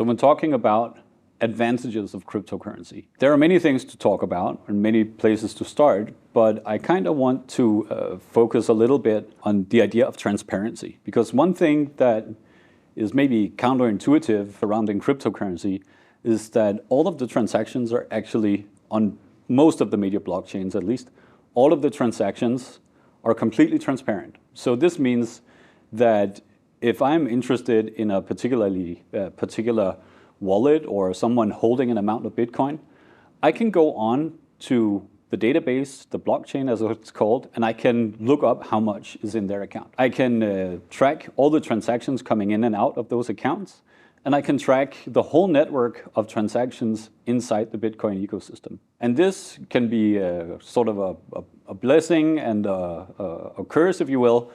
So when talking about advantages of cryptocurrency, there are many things to talk about and many places to start, but I kind of want to focus a little bit on the idea of transparency. Because one thing that is maybe counterintuitive surrounding cryptocurrency is that all of the transactions are actually, on most of the major blockchains at least, all of the transactions are completely transparent. So this means that if I'm interested in a particular wallet or someone holding an amount of Bitcoin, I can go on to the database, the blockchain as it's called, and I can look up how much is in their account. I can track all the transactions coming in and out of those accounts, and I can track the whole network of transactions inside the Bitcoin ecosystem. And this can be sort of a blessing and a curse, if you will.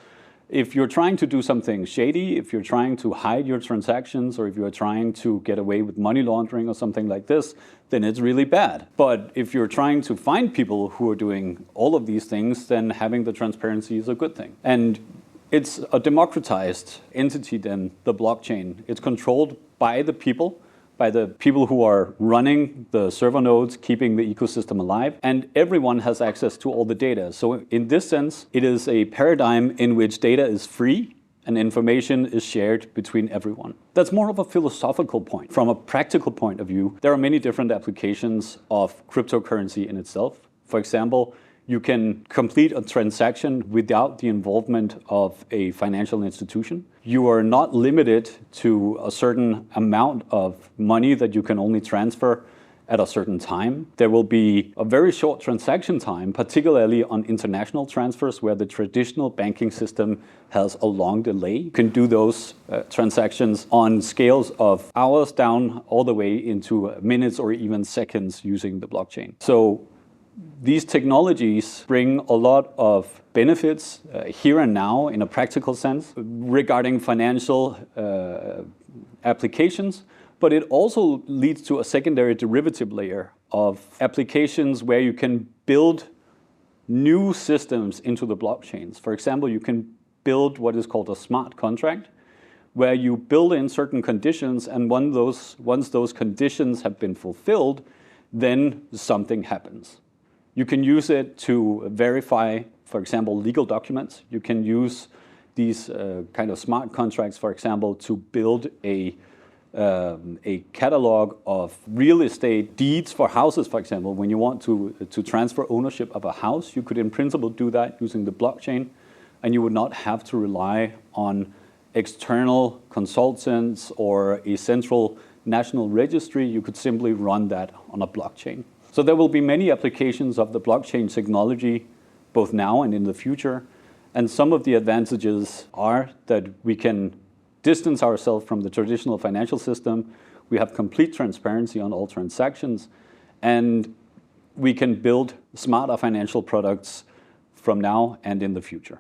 If you're trying to do something shady, if you're trying to hide your transactions, or if you're trying to get away with money laundering or something like this, then it's really bad. But if you're trying to find people who are doing all of these things, then having the transparency is a good thing. And it's a democratized entity then, the blockchain. It's controlled by the people who are running the server nodes, keeping the ecosystem alive, and everyone has access to all the data. So in this sense, it is a paradigm in which data is free and information is shared between everyone. That's more of a philosophical point. From a practical point of view, there are many different applications of cryptocurrency in itself. For example, you can complete a transaction without the involvement of a financial institution. You are not limited to a certain amount of money that you can only transfer at a certain time. There will be a very short transaction time, particularly on international transfers where the traditional banking system has a long delay. You can do those transactions on scales of hours down all the way into minutes or even seconds using the blockchain. So these technologies bring a lot of benefits here and now in a practical sense regarding financial applications, but it also leads to a secondary derivative layer of applications where you can build new systems into the blockchains. For example, you can build what is called a smart contract, where you build in certain conditions, and once those conditions have been fulfilled, then something happens. You can use it to verify, for example, legal documents. You can use these kind of smart contracts, for example, to build a catalog of real estate deeds for houses, for example. When you want to transfer ownership of a house, you could in principle do that using the blockchain, and you would not have to rely on external consultants or a central national registry. You could simply run that on a blockchain. So there will be many applications of the blockchain technology, both now and in the future. And some of the advantages are that we can distance ourselves from the traditional financial system. We have complete transparency on all transactions. And we can build smarter financial products from now and in the future.